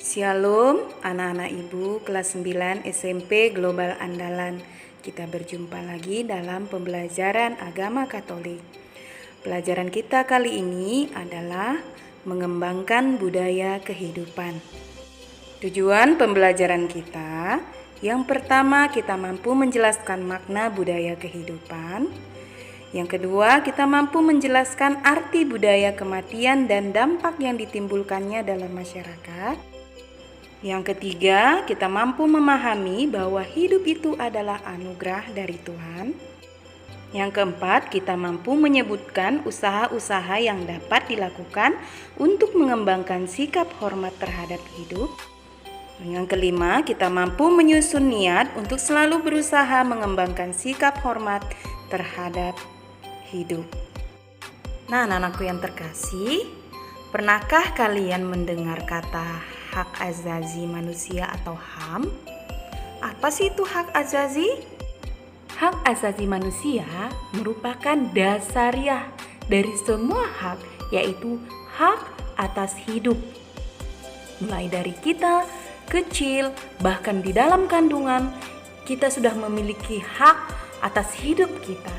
Shalom anak-anak ibu kelas 9 SMP Global Andalan. Kita berjumpa lagi dalam pembelajaran agama Katolik. Pelajaran kita kali ini adalah mengembangkan budaya kehidupan. Tujuan pembelajaran kita, yang pertama kita mampu menjelaskan makna budaya kehidupan. Yang kedua, kita mampu menjelaskan arti budaya kematian dan dampak yang ditimbulkannya dalam masyarakat. Yang ketiga, kita mampu memahami bahwa hidup itu adalah anugerah dari Tuhan. Yang keempat, kita mampu menyebutkan usaha-usaha yang dapat dilakukan untuk mengembangkan sikap hormat terhadap hidup. Yang kelima, kita mampu menyusun niat untuk selalu berusaha mengembangkan sikap hormat terhadap hidup. Nah, anak-anakku yang terkasih, pernahkah kalian mendengar kata hak azazi manusia atau HAM? Apa sih itu hak azazi? Hak azazi manusia merupakan dasariah dari semua hak, yaitu hak atas hidup. Mulai dari kita kecil, bahkan di dalam kandungan, kita sudah memiliki hak atas hidup kita.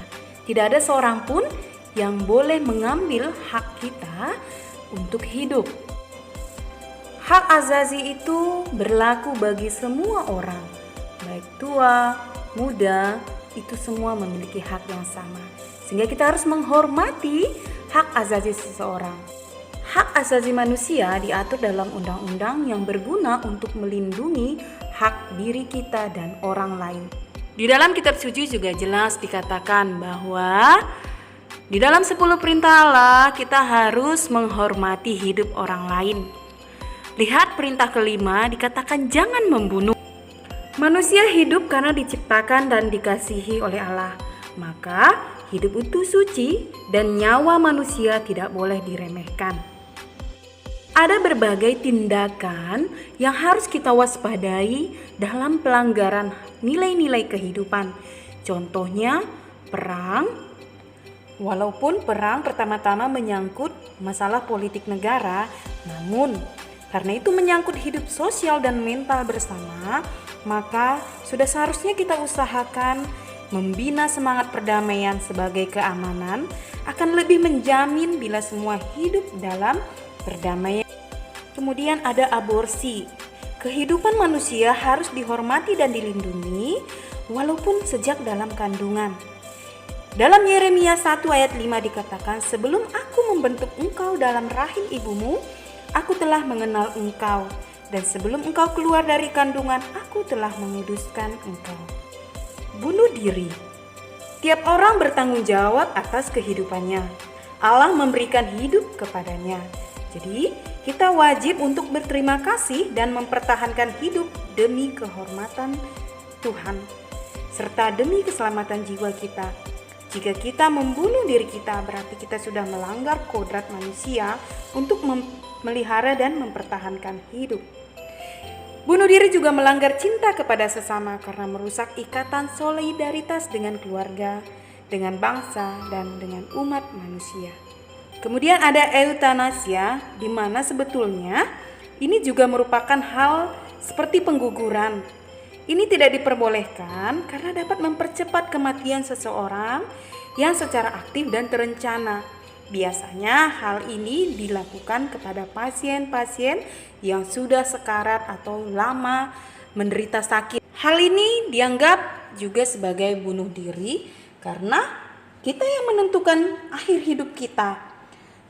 Tidak ada seorang pun yang boleh mengambil hak kita untuk hidup. Hak azazi itu berlaku bagi semua orang, baik tua, muda, itu semua memiliki hak yang sama. Sehingga kita harus menghormati hak azazi seseorang. Hak azazi manusia diatur dalam undang-undang yang berguna untuk melindungi hak diri kita dan orang lain. Di dalam kitab suci juga jelas dikatakan bahwa di dalam 10 perintah Allah kita harus menghormati hidup orang lain. Lihat perintah kelima dikatakan jangan membunuh. Manusia hidup karena diciptakan dan dikasihi oleh Allah. Maka hidup itu suci dan nyawa manusia tidak boleh diremehkan. Ada berbagai tindakan yang harus kita waspadai dalam pelanggaran nilai-nilai kehidupan. Contohnya perang. Walaupun perang pertama-tama menyangkut masalah politik negara, namun karena itu menyangkut hidup sosial dan mental bersama, maka sudah seharusnya kita usahakan membina semangat perdamaian sebagai keamanan akan lebih menjamin bila semua hidup dalam perdamaian. Kemudian ada aborsi. Kehidupan manusia harus dihormati dan dilindungi walaupun sejak dalam kandungan. Dalam Yeremia 1 ayat 5 dikatakan, sebelum aku membentuk engkau dalam rahim ibumu, aku telah mengenal engkau, dan sebelum engkau keluar dari kandungan, aku telah menguduskan engkau. Bunuh diri. Tiap orang bertanggung jawab atas kehidupannya. Allah memberikan hidup kepadanya. Jadi, kita wajib untuk berterima kasih dan mempertahankan hidup demi kehormatan Tuhan, serta demi keselamatan jiwa kita. Jika kita membunuh diri kita, berarti kita sudah melanggar kodrat manusia untuk memelihara dan mempertahankan hidup. Bunuh diri juga melanggar cinta kepada sesama karena merusak ikatan solidaritas dengan keluarga, dengan bangsa, dan dengan umat manusia. Kemudian ada eutanasia, di mana sebetulnya ini juga merupakan hal seperti pengguguran. Ini tidak diperbolehkan karena dapat mempercepat kematian seseorang yang secara aktif dan terencana. Biasanya hal ini dilakukan kepada pasien-pasien yang sudah sekarat atau lama menderita sakit. Hal ini dianggap juga sebagai bunuh diri karena kita yang menentukan akhir hidup kita.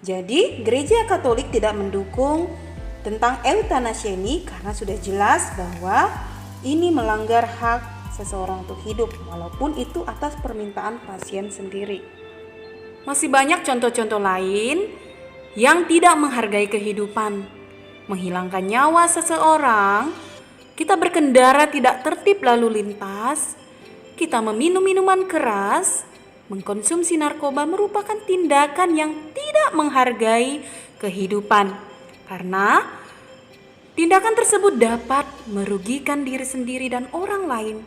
Jadi gereja Katolik tidak mendukung tentang eutanasia ini karena sudah jelas bahwa ini melanggar hak seseorang untuk hidup, walaupun itu atas permintaan pasien sendiri. Masih banyak contoh-contoh lain yang tidak menghargai kehidupan, menghilangkan nyawa seseorang, kita berkendara tidak tertib lalu lintas, kita meminum minuman keras, mengkonsumsi narkoba merupakan tindakan yang tidak menghargai kehidupan, karena tindakan tersebut dapat merugikan diri sendiri dan orang lain.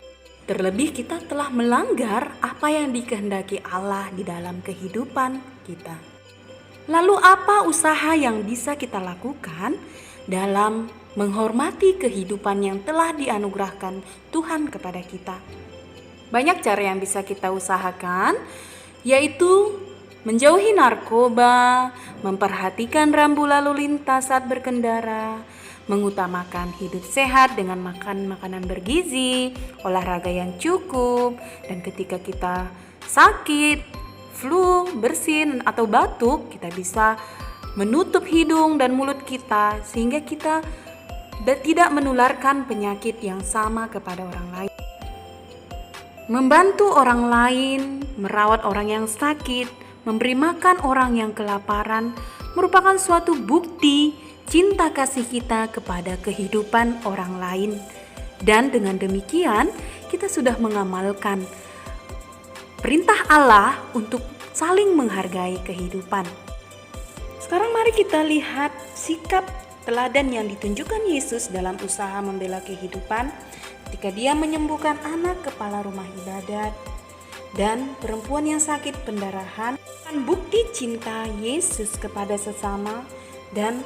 Terlebih kita telah melanggar apa yang dikehendaki Allah di dalam kehidupan kita. Lalu apa usaha yang bisa kita lakukan dalam menghormati kehidupan yang telah dianugerahkan Tuhan kepada kita. Banyak cara yang bisa kita usahakan, yaitu menjauhi narkoba, memperhatikan rambu lalu lintas saat berkendara, mengutamakan hidup sehat dengan makan makanan bergizi, olahraga yang cukup, dan ketika kita sakit, flu, bersin, atau batuk, kita bisa menutup hidung dan mulut kita sehingga kita tidak menularkan penyakit yang sama kepada orang lain. Membantu orang lain, merawat orang yang sakit, memberi makan orang yang kelaparan merupakan suatu bukti cinta kasih kita kepada kehidupan orang lain. Dan dengan demikian, kita sudah mengamalkan perintah Allah untuk saling menghargai kehidupan. Sekarang mari kita lihat sikap teladan yang ditunjukkan Yesus dalam usaha membela kehidupan ketika dia menyembuhkan anak kepala rumah ibadat dan perempuan yang sakit pendarahan. Bukti cinta Yesus kepada sesama, dan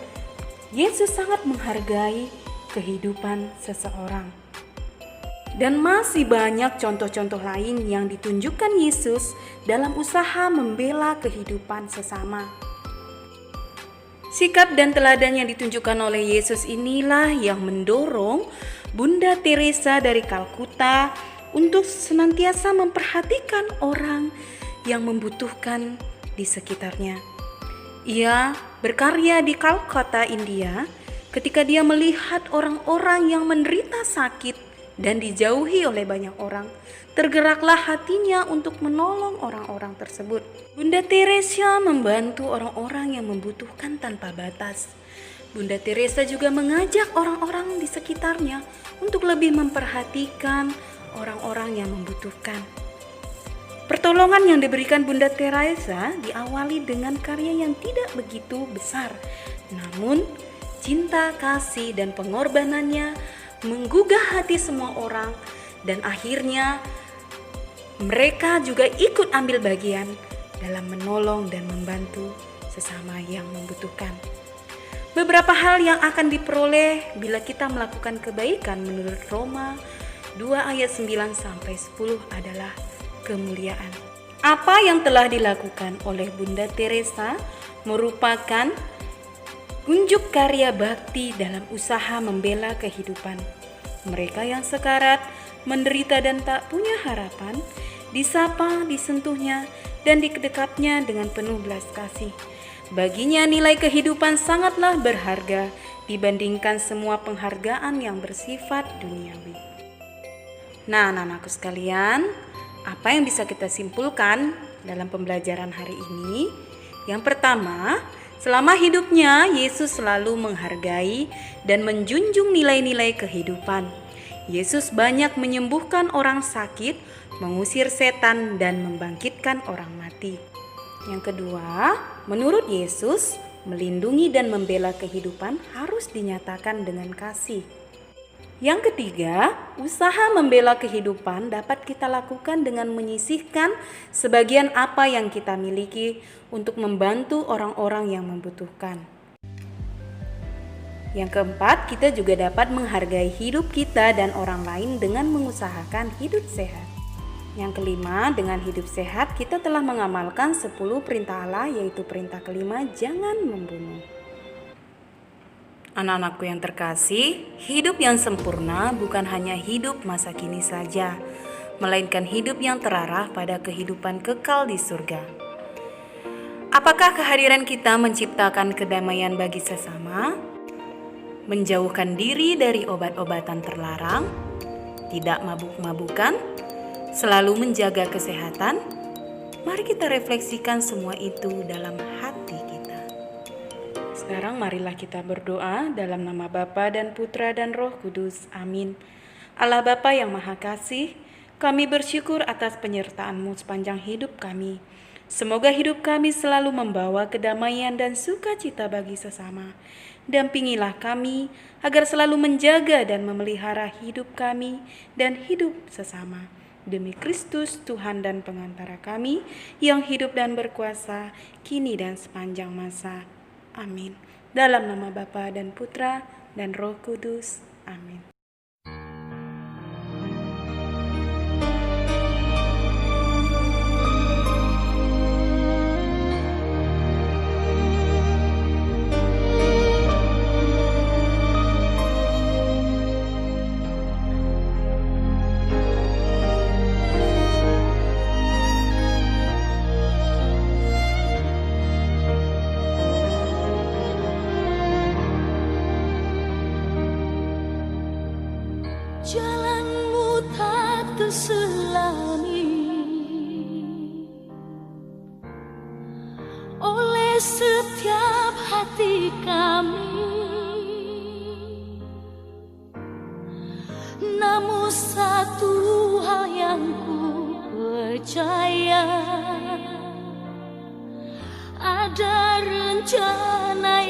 Yesus sangat menghargai kehidupan seseorang. Dan masih banyak contoh-contoh lain yang ditunjukkan Yesus dalam usaha membela kehidupan sesama. Sikap dan teladan yang ditunjukkan oleh Yesus inilah yang mendorong Bunda Teresa dari Kalkuta untuk senantiasa memperhatikan orang yang membutuhkan di sekitarnya. Ia berkarya di Calcutta, India, ketika dia melihat orang-orang yang menderita sakit dan dijauhi oleh banyak orang. Tergeraklah hatinya untuk menolong orang-orang tersebut. Bunda Teresa membantu orang-orang yang membutuhkan tanpa batas. Bunda Teresa juga mengajak orang-orang di sekitarnya untuk lebih memperhatikan orang-orang yang membutuhkan. Pertolongan yang diberikan Bunda Teresa diawali dengan karya yang tidak begitu besar, namun cinta, kasih, dan pengorbanannya menggugah hati semua orang, dan akhirnya mereka juga ikut ambil bagian dalam menolong dan membantu sesama yang membutuhkan. Beberapa hal yang akan diperoleh bila kita melakukan kebaikan menurut Roma 2 ayat 9-10 adalah kemuliaan. Apa yang telah dilakukan oleh Bunda Teresa merupakan unjuk karya bakti dalam usaha membela kehidupan. Mereka yang sekarat, menderita dan tak punya harapan, disapa, disentuhnya, dan didekapnya dengan penuh belas kasih. Baginya nilai kehidupan sangatlah berharga dibandingkan semua penghargaan yang bersifat duniawi. Nah, anak-anakku sekalian, apa yang bisa kita simpulkan dalam pembelajaran hari ini? Yang pertama, selama hidupnya Yesus selalu menghargai dan menjunjung nilai-nilai kehidupan. Yesus banyak menyembuhkan orang sakit, mengusir setan, dan membangkitkan orang mati. Yang kedua, menurut Yesus, melindungi dan membela kehidupan harus dinyatakan dengan kasih. Yang ketiga, usaha membela kehidupan dapat kita lakukan dengan menyisihkan sebagian apa yang kita miliki untuk membantu orang-orang yang membutuhkan. Yang keempat, kita juga dapat menghargai hidup kita dan orang lain dengan mengusahakan hidup sehat. Yang kelima, dengan hidup sehat kita telah mengamalkan 10 perintah Allah, yaitu perintah kelima, jangan membunuh. Anak-anakku yang terkasih, hidup yang sempurna bukan hanya hidup masa kini saja, melainkan hidup yang terarah pada kehidupan kekal di surga. Apakah kehadiran kita menciptakan kedamaian bagi sesama? Menjauhkan diri dari obat-obatan terlarang? Tidak mabuk-mabukan? Selalu menjaga kesehatan? Mari kita refleksikan semua itu dalam hati kita. Sekarang marilah kita berdoa dalam nama Bapa dan Putra dan Roh Kudus. Amin. Allah Bapa yang Maha Kasih, kami bersyukur atas penyertaan-Mu sepanjang hidup kami. Semoga hidup kami selalu membawa kedamaian dan sukacita bagi sesama. Dampingilah kami agar selalu menjaga dan memelihara hidup kami dan hidup sesama. Demi Kristus Tuhan dan pengantara kami yang hidup dan berkuasa kini dan sepanjang masa. Amin. Dalam nama Bapa dan Putra dan Roh Kudus. Amin. Jalanmu tak terselami oleh setiap hati kami, namun satu hal yang ku percaya, ada rencana